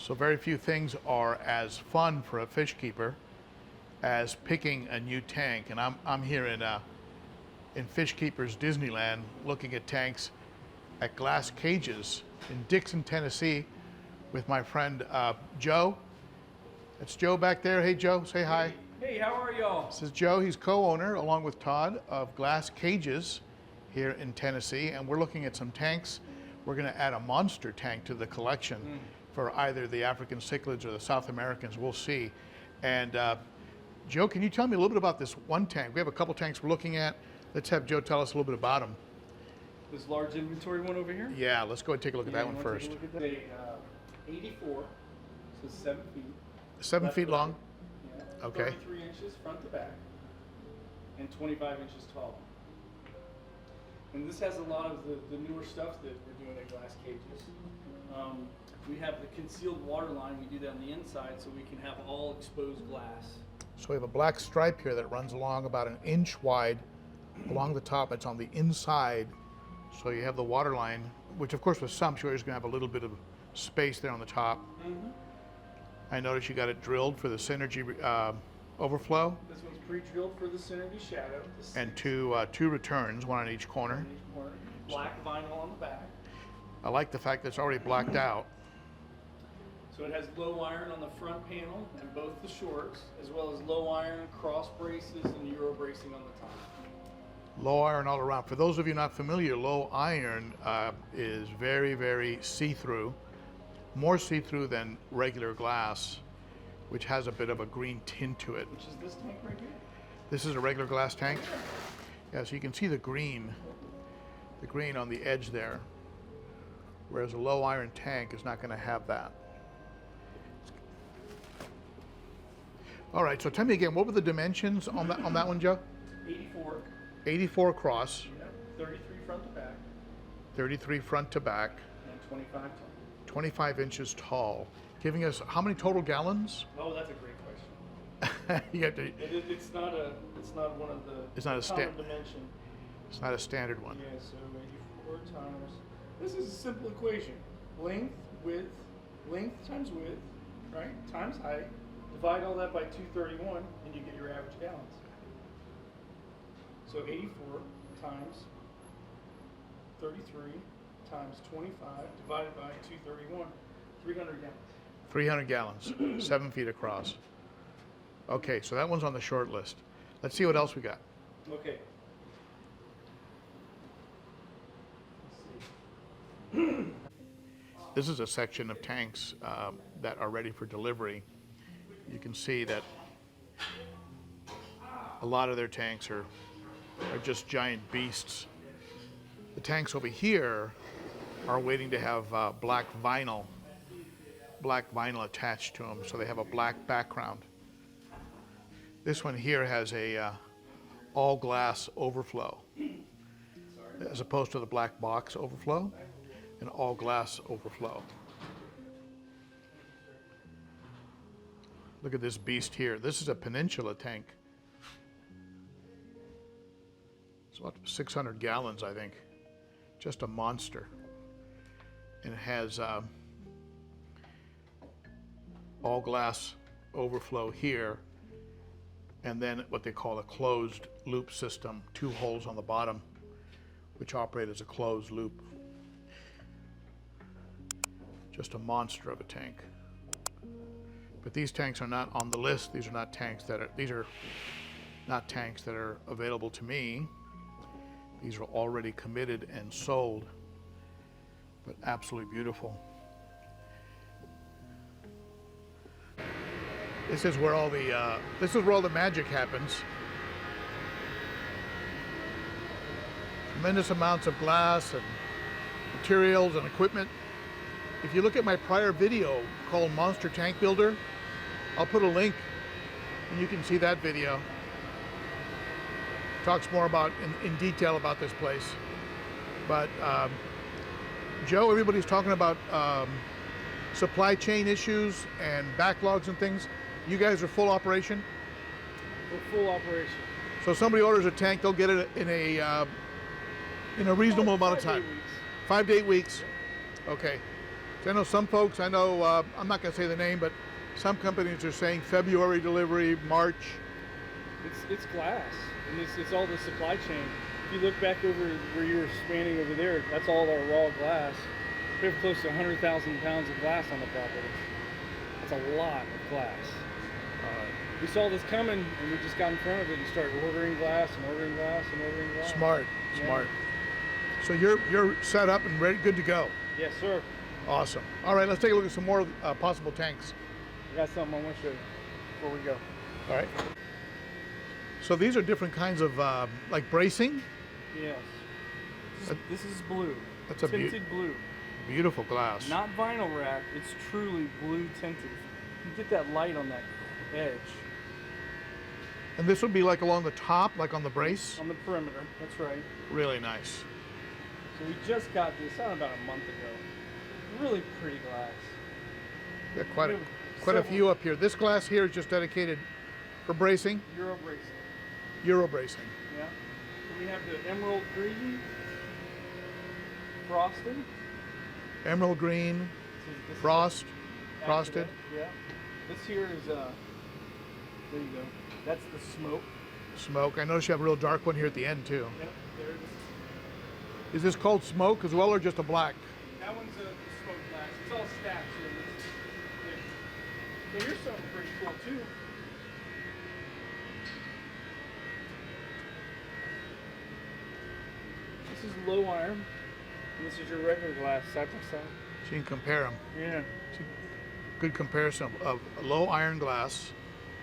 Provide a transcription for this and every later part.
So very few things are as fun for a fish keeper as picking a new tank. And I'm here in Fish Keepers Disneyland looking at tanks at Glasscages in Dickson, Tennessee with my friend Joe. It's Joe back there. Hey Joe, say hi. Hey, how are y'all? This is Joe. He's co-owner along with Todd of Glasscages here in Tennessee, and we're looking at some tanks. We're going to add a monster tank to the collection for either the African cichlids or the South Americans. We'll see. And Joe, can you tell me a little bit about this one tank? We have a couple tanks we're looking at. Let's have Joe tell us a little bit about them. This large inventory one over here? Yeah, let's go and take a look at that one first. Take a look at that. 84, so 7 feet. 7 feet long? Yeah. Okay. 33 inches front to back, and 25 inches tall. And this has a lot of the newer stuff that we're doing at Glasscages. We have the concealed water line. We do that on the inside so we can have all exposed glass. So we have a black stripe here that runs along about an inch wide along the top. It's on the inside. So you have the water line, which of course with some sure is going to have a little bit of space there on the top. I noticed you got it drilled for the synergy overflow. This one's pre-drilled for the synergy shadow. And two returns, one on each corner. Black vinyl on the back. I like the fact that it's already blacked out. So it has low iron on the front panel and both the shorts, as well as low iron cross braces and Euro bracing on the top. Low iron all around. For those of you not familiar, low iron is very, very see-through. More see-through than regular glass, which has a bit of a green tint to it. Which is this tank right here? This is a regular glass tank? Yeah, so you can see the green on the edge there, whereas a low iron tank is not going to have that. All right, so tell me again, what were the dimensions on that one, Joe? 84. 84 across. Yeah, 33 front to back. 33 front to back. And 25 tall. 25 inches tall, giving us how many total gallons? Oh, that's a great question. You have to, it's not one of the it's not a common dimension. It's not a standard one. Yeah, so 84 times. This is a simple equation: length times width, right? Times height. Divide all that by 231, and you get your average gallons. So 84 times 33 times 25 divided by 231, 300 gallons. 300 gallons, 7 feet across. Okay, so that one's on the short list. Let's see what else we got. Okay. This is a section of tanks that are ready for delivery. You can see that a lot of their tanks are just giant beasts. The tanks over here are waiting to have black vinyl attached to them, so they have a black background. This one here has a all glass overflow, as opposed to the black box overflow, an all glass overflow. Look at this beast here. This is a Peninsula Tank. It's about 600 gallons, I think. Just a monster. And it has all glass overflow here, and then what they call a closed loop system, 2 holes on the bottom, which operate as a closed loop. Just a monster of a tank. But these tanks are not on the list. These are not tanks that are available to me. These are already committed and sold, but absolutely beautiful. This is where all the magic happens. Tremendous amounts of glass and materials and equipment. If you look at my prior video called Monster Tank Builder, I'll put a link and you can see that video. Talks more about in detail about this place. But Joe, everybody's talking about supply chain issues and backlogs and things. You guys are full operation? We're full operation. So if somebody orders a tank, they'll get it in a reasonable amount of time. 5 to 8 weeks. Okay. So I know some folks, I'm not going to say the name, but some companies are saying February delivery, March. It's glass, and it's all the supply chain. If you look back over where you were spanning over there, that's all our raw glass. We have close to 100,000 pounds of glass on the property. That's a lot of glass. We saw this coming, and we just got in front of it and started ordering glass and ordering glass and ordering glass. Smart. So you're set up and ready, good to go. Yes, sir. Awesome. All right, let's take a look at some more possible tanks. I got something I want to show you before we go. All right. So these are different kinds of like bracing. Yes. This is blue. That's a tinted blue. Beautiful glass. Not vinyl wrap. It's truly blue tinted. You get that light on that edge. And this would be like along the top, like on the brace? On the perimeter. That's right. Really nice. So we just got this out about a month ago. Really pretty glass. Yeah, quite a few up here. This glass here is just dedicated for bracing. Euro bracing. Euro bracing. Yeah. So we have the emerald green frosted. Emerald green, frosted. Yeah. This here is there you go. That's the smoke. Smoke. I notice you have a real dark one here at the end too. Yep. There it is. Is this called smoke as well, or just a black? That one's a smoke glass. It's all stacked here. So here's something pretty cool too. This is low iron, and this is your regular glass side by side. So you can compare them. Yeah. Good comparison of low iron glass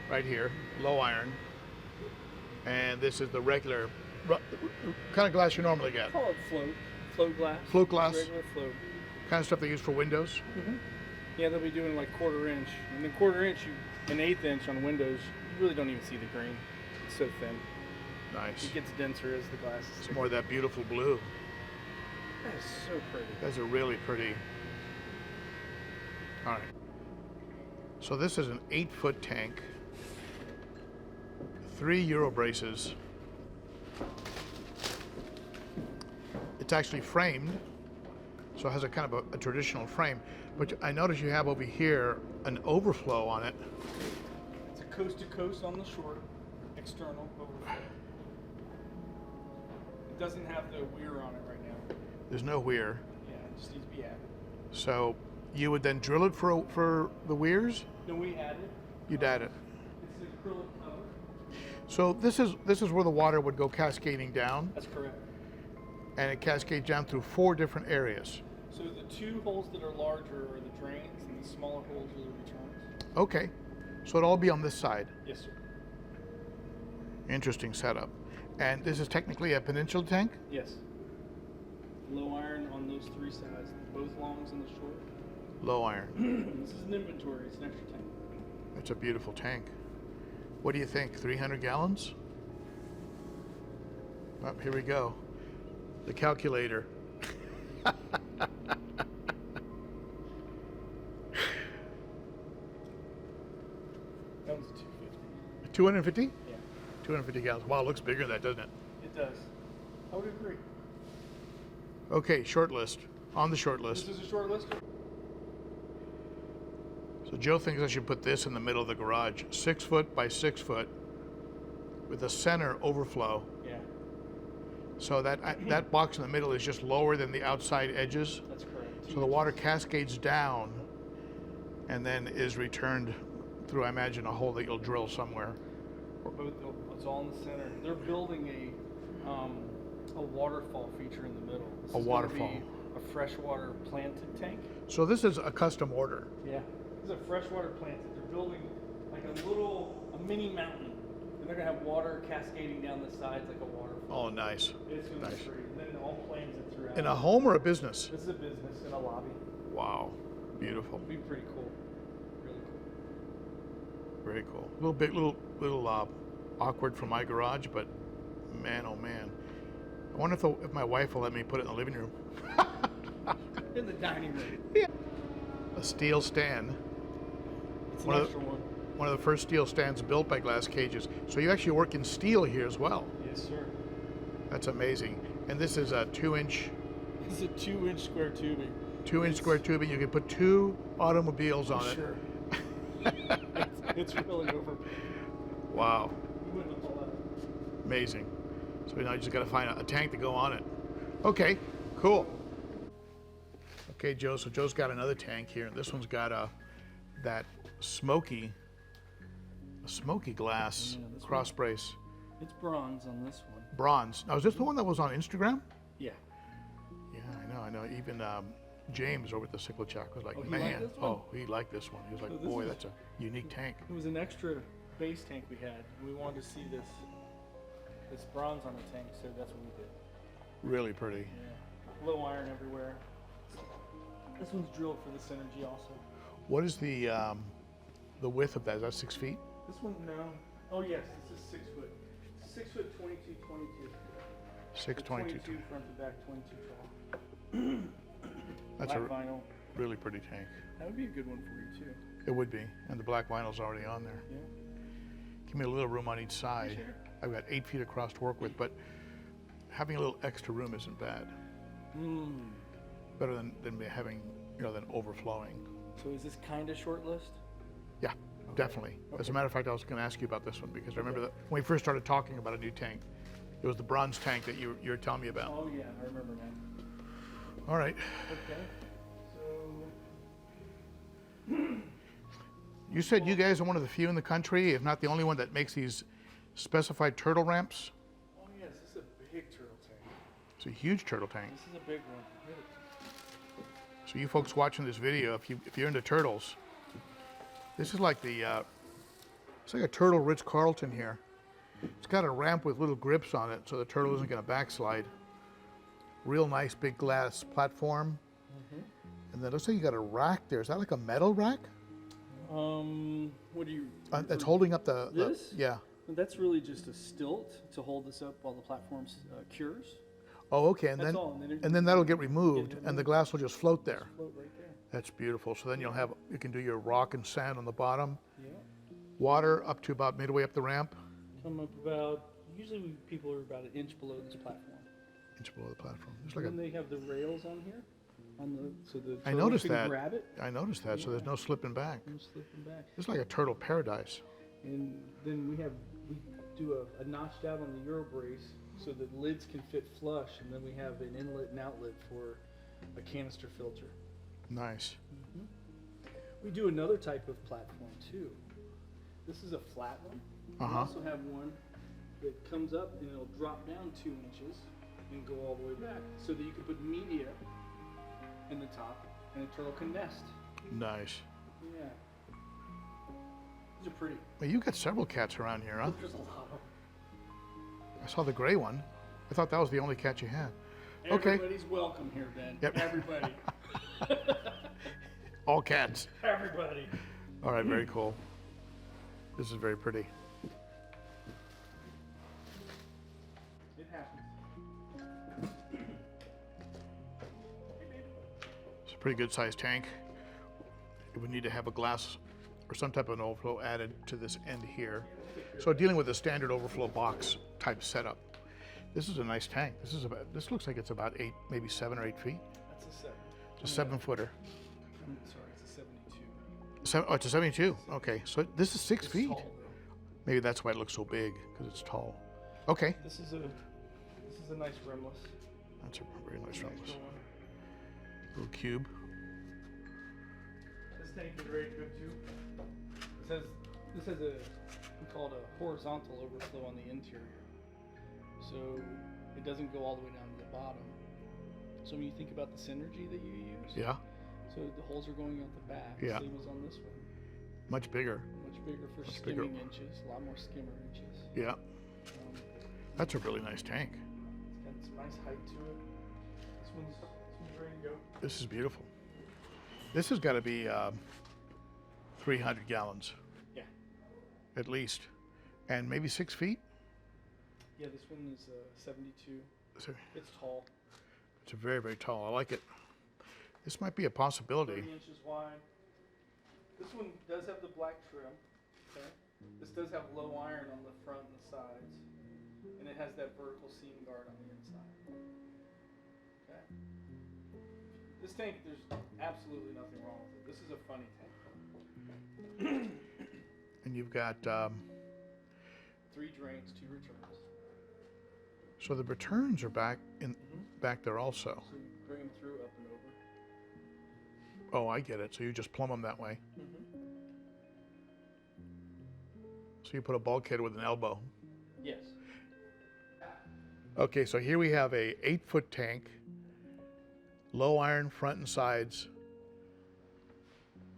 right here, low iron, and this is the regular kind of glass you normally get. Call it float glass. Float glass. Regular float. Kind of stuff they use for windows. Mm-hmm. Yeah, they'll be doing like 1/4 inch, and then 1/4 inch, an 1/8 inch on windows. You really don't even see the grain. It's so thin. Nice. It gets denser as the glass is It's thicker. more of that beautiful blue. That is so pretty. Those are really pretty. All right. So this is an 8-foot tank, 3 Euro braces. It's actually framed, so it has a kind of a traditional frame. But I notice you have over here an overflow on it. It's a coast to coast on the short, external overflow. It doesn't have the weir on it right now. There's no weir. Yeah, it just needs to be added. So you would then drill it for the weirs? No, we add it. You'd add it. It's an acrylic cover. So this is where the water would go cascading down, That's correct. and it cascades down through 4 different areas. So the 2 holes that are larger are the drains, and the smaller holes are the returns. Okay, so it'll all be on this side. Yes, sir. Interesting setup. And this is technically a Peninsula tank? Yes. Low iron on those 3 sides, both longs and the short. Low iron. This is an inventory. It's an extra tank. It's a beautiful tank. What do you think, 300 gallons? Oh, here we go. The calculator. That one's a 250. 250? Yeah, 250 gallons. Wow, it looks bigger than that, doesn't it? it does. I would agree. Okay, short list. On the short list. This is a short list. So Joe thinks I should put this in the middle of the garage. 6 foot by 6 foot with a center overflow. Yeah, So that box in the middle is just lower than the outside edges. that's correct. So the water cascades down and then is returned through, I imagine, a hole that you'll drill somewhere. It's all in the center. They're building a waterfall feature in the middle. This A is gonna waterfall. be a freshwater planted tank. So this is a custom order. Yeah. This is a freshwater planted. They're building like a mini mountain. And they're gonna have water cascading down the sides like a waterfall. Oh, nice. It's gonna Nice. be pretty. And then all plans it throughout. In a home or a business? This is a business in a lobby. Wow, beautiful. It'll be pretty cool. Really cool. Very cool. A little bit, little awkward for my garage, but man, oh man. I wonder if my wife will let me put it in the living room. In the dining room. Yeah. A steel stand. It's an One of extra one. One of the first steel stands built by Glasscages. So you actually work in steel here as well. Yes, sir. That's amazing. And this is a 2-inch. This is a 2-inch square tubing. 2-inch square tubing. You can put 2 automobiles on it. Sure. it's really over. Wow. You wouldn't have thought that. Amazing. So now you just got to find a tank to go on it. Okay, cool. Okay, Joe, so Joe's got another tank here. This one's got that smoky glass cross brace. It's bronze on this one. Bronze. Now, is this the one that was on Instagram? Yeah. Yeah, I know. Even James over at the Cichlid Shack was like, he man, liked this one? he liked this one. He was like, So this boy, is- that's a unique tank. It was an extra base tank we had. We wanted to see this bronze on the tank, so that's what we did. Really pretty. Yeah. Low iron everywhere. This one's drilled for the synergy also. What is the width of that? Is that 6 feet? This one, no. Oh yes, this is 6 foot. 6 foot 22, 22. 622. 22 front to back, 22 tall. That's Black a vinyl. really pretty tank. That would be a good one for you too. It would be, and the black vinyl's already on there. Yeah. Give me a little room on each side. Sure. I've got 8 feet across to work with, but having a little extra room isn't bad. Better than having, than overflowing. So is this kind of short list? Yeah, definitely. As a matter of fact, I was going to ask you about this one because I remember that when we first started talking about a new tank, it was the bronze tank that you were telling me about. Oh yeah, I remember now. All right. Okay. So You said you guys are one of the few in the country, if not the only one, that makes these specified turtle ramps. oh yes, this is a big turtle tank. It's a huge turtle tank. This is a big one. So you folks watching this video, if you're into turtles, this is like it's like a turtle Ritz-Carlton here. It's got a ramp with little grips on it, so the turtle isn't going to backslide. Real nice big glass platform. And then looks like you got a rack there. Is that like a metal rack? What do you? That's holding up the This? yeah. That's really just a stilt to hold this up while the platform cures. Oh, okay. And That's then all, and and then that'll get removed, and the glass will just float there. Float right there. That's beautiful. So then you can do your rock and sand on the bottom. Yeah. Water up to about midway up the ramp. Come up about. Usually people are about an inch below this platform. Inch below the platform. There's And like then they have the rails on here, so the I turtle noticed can that. grab it. I noticed that. So there's no slipping back. No slipping back. It's like a turtle paradise. And then we do a notched out on the Euro brace so that lids can fit flush, and then we have an inlet and outlet for a canister filter. Nice. We do another type of platform too. This is a flat one. We also have one that comes up and it'll drop down 2 inches and go all the way back, so that you can put media in the top and a turtle can nest. Nice. Yeah. These are pretty. Well, you've got several cats around here, huh? There's a lot of them. I saw the gray one. I thought that was the only cat you had. Okay. Everybody's welcome here, Ben. Yep. Everybody. All cats. Everybody. All right, very cool. This is very pretty. It happens. It's a pretty good sized tank. It would need to have a glass or some type of an overflow added to this end here. So dealing with a standard overflow box type setup. This is a nice tank. This looks like it's about 8, maybe 7 or 8 feet. That's a 7. It's a 7-footer. I'm sorry, it's a 72. Oh, it's a 72. Okay, so this is 6 It's feet. tall, though. Maybe that's why it looks so big, because it's tall. Okay. This is a nice rimless. That's a very nice Nice roundless. one. Little cube. This tank is very good too. This has we call it a horizontal overflow on the interior. So it doesn't go all the way down to the bottom. So when you think about the synergy that you use, Yeah. so the holes are going out the back, Yeah. same as on this one. Much bigger. Much bigger for Much bigger. skimming inches, a lot more skimmer inches. Yeah. Um, That's a really nice tank. it's got some nice height to it. This one's ready to go. This is beautiful. This has got to be 300 gallons. Yeah. At least. And maybe 6 feet? Yeah, this one is 72. So It's tall. it's a very, very tall. I like it. This might be a possibility. 30 inches wide. This one does have the black trim. Okay. This does have low iron on the front and the sides, and it has that vertical seam guard on the inside. Okay. This tank, there's absolutely nothing wrong with it. This is a funny tank. And you've got 3 drains, 2 returns. so the returns are back there also. So you bring them through, up and over. Oh, I get it. So you just plumb them that way. So you put a bulkhead with an elbow. Yes. Okay, so here we have a 8-foot tank, low iron front and sides,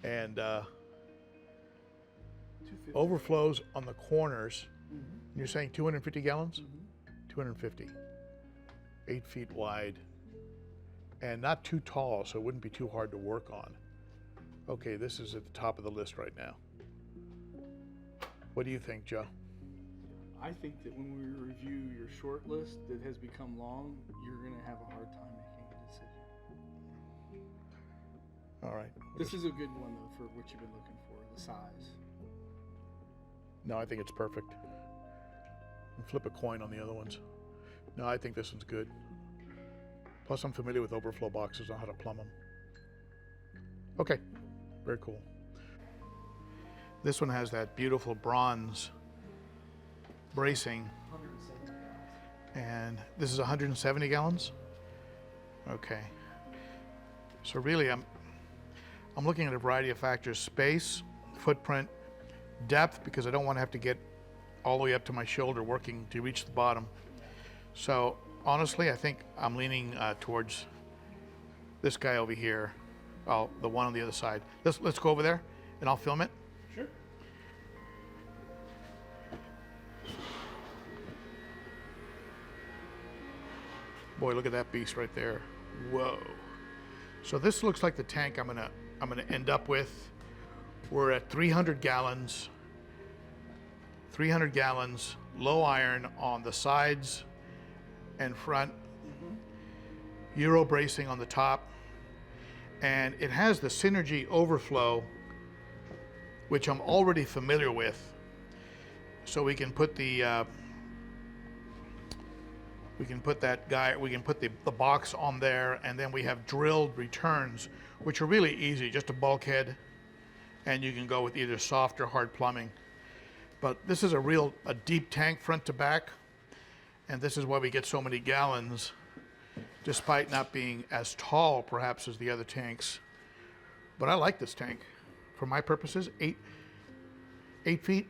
and 250. overflows on the corners. You're saying 250 gallons? 250. 8 feet wide. And not too tall, so it wouldn't be too hard to work on. Okay, this is at the top of the list right now. What do you think, Joe? I think that when we review your short list that has become long, you're going to have a hard time making a decision. All right. This is a good one, though, for what you've been looking for, the size. No, I think it's perfect. And flip a coin on the other ones. No, I think this one's good. Plus, I'm familiar with overflow boxes on how to plumb them. Okay, very cool. This one has that beautiful bronze bracing. 170 pounds. And this is 170 gallons? Okay. So really, I'm looking at a variety of factors: space, footprint, depth, because I don't want to have to get all the way up to my shoulder working to reach the bottom. So honestly, I think I'm leaning towards this guy over here. Oh, the one on the other side. Let's go over there, and I'll film it. Sure. Boy, look at that beast right there. Whoa. So this looks like the tank I'm gonna end up with. We're at 300 gallons. 300 gallons, low iron on the sides and front. Euro bracing on the top. And it has the Synergy overflow, which I'm already familiar with. So we can put the we can put the box on there, and then we have drilled returns, which are really easy, just a bulkhead, and you can go with either soft or hard plumbing. But this is a deep tank front to back, and this is why we get so many gallons, despite not being as tall perhaps as the other tanks. But I like this tank. For my purposes, 8 feet?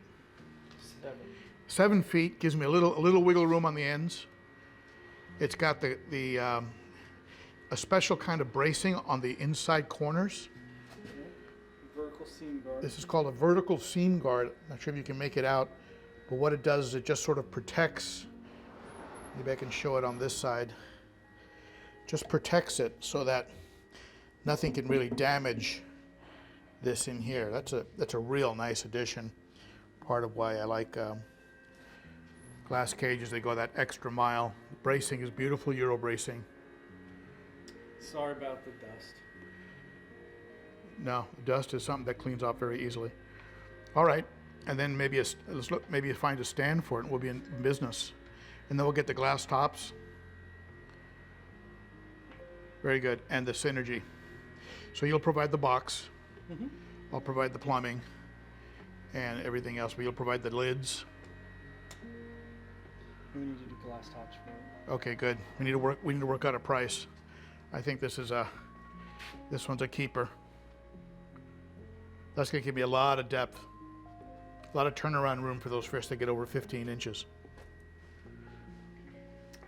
7 feet, gives me a little wiggle room on the ends. It's got a special kind of bracing on the inside corners. Vertical seam guard. This is called a vertical seam guard. I'm not sure if you can make it out, but what it does is it just sort of protects. Maybe I can show it on this side. Just protects it so that nothing can really damage this in here. That's a real nice addition. Part of why I like Glasscages. They go that extra mile. The bracing is beautiful Euro bracing. Sorry about the dust. No, dust is something that cleans off very easily. All right, and then maybe maybe find a stand for it, and we'll be in business. And then we'll get the glass tops. Very good, and the Synergy. So you'll provide the box. I'll provide the plumbing and everything else, but you'll provide the lids. We need to do glass tops for it. Okay, good. We need to work out a price. I think this one's a keeper. That's gonna give me a lot of depth, a lot of turnaround room for those fish that get over 15 inches.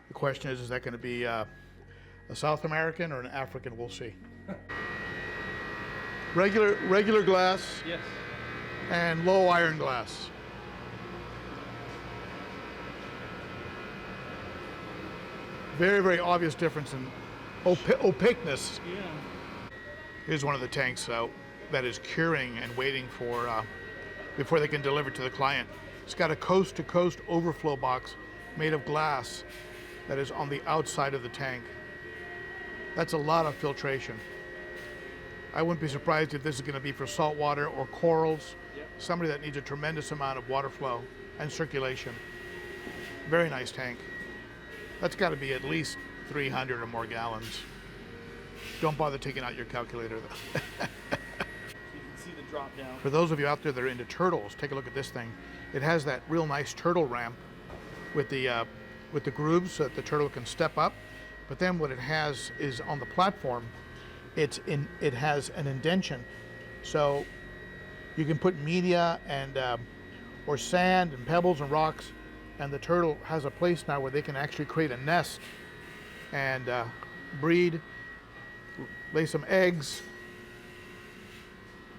The question is that gonna be a South American or an African? We'll see. Regular glass Yes. and low iron glass. Very, very obvious difference in opaqueness. Yeah. Here's one of the tanks that is curing and waiting for before they can deliver to the client. It's got a coast-to-coast overflow box made of glass that is on the outside of the tank. That's a lot of filtration. I wouldn't be surprised if this is going to be for salt water or corals, somebody that needs a tremendous amount of water flow and circulation. Very nice tank. That's got to be at least 300 or more gallons. Don't bother taking out your calculator. So you can see the drop down. For those of you out there that are into turtles, take a look at this thing. It has that real nice turtle ramp with the grooves so that the turtle can step up. But then what it has is on the platform, it has an indention, so you can put media and or sand and pebbles and rocks, and the turtle has a place now where they can actually create a nest and breed, lay some eggs.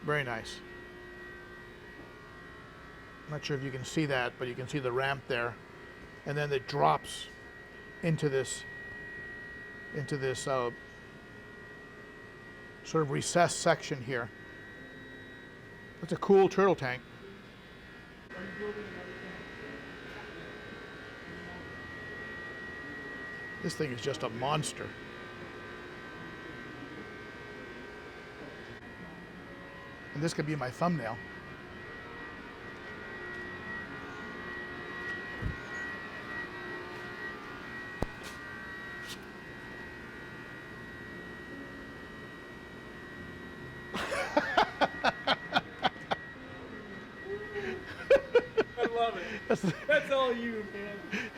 Very nice. I'm not sure if you can see that, but you can see the ramp there, and then it drops into this sort of recessed section here. That's a cool turtle tank. This thing is just a monster. And this could be my thumbnail. I love it. That's all you, man.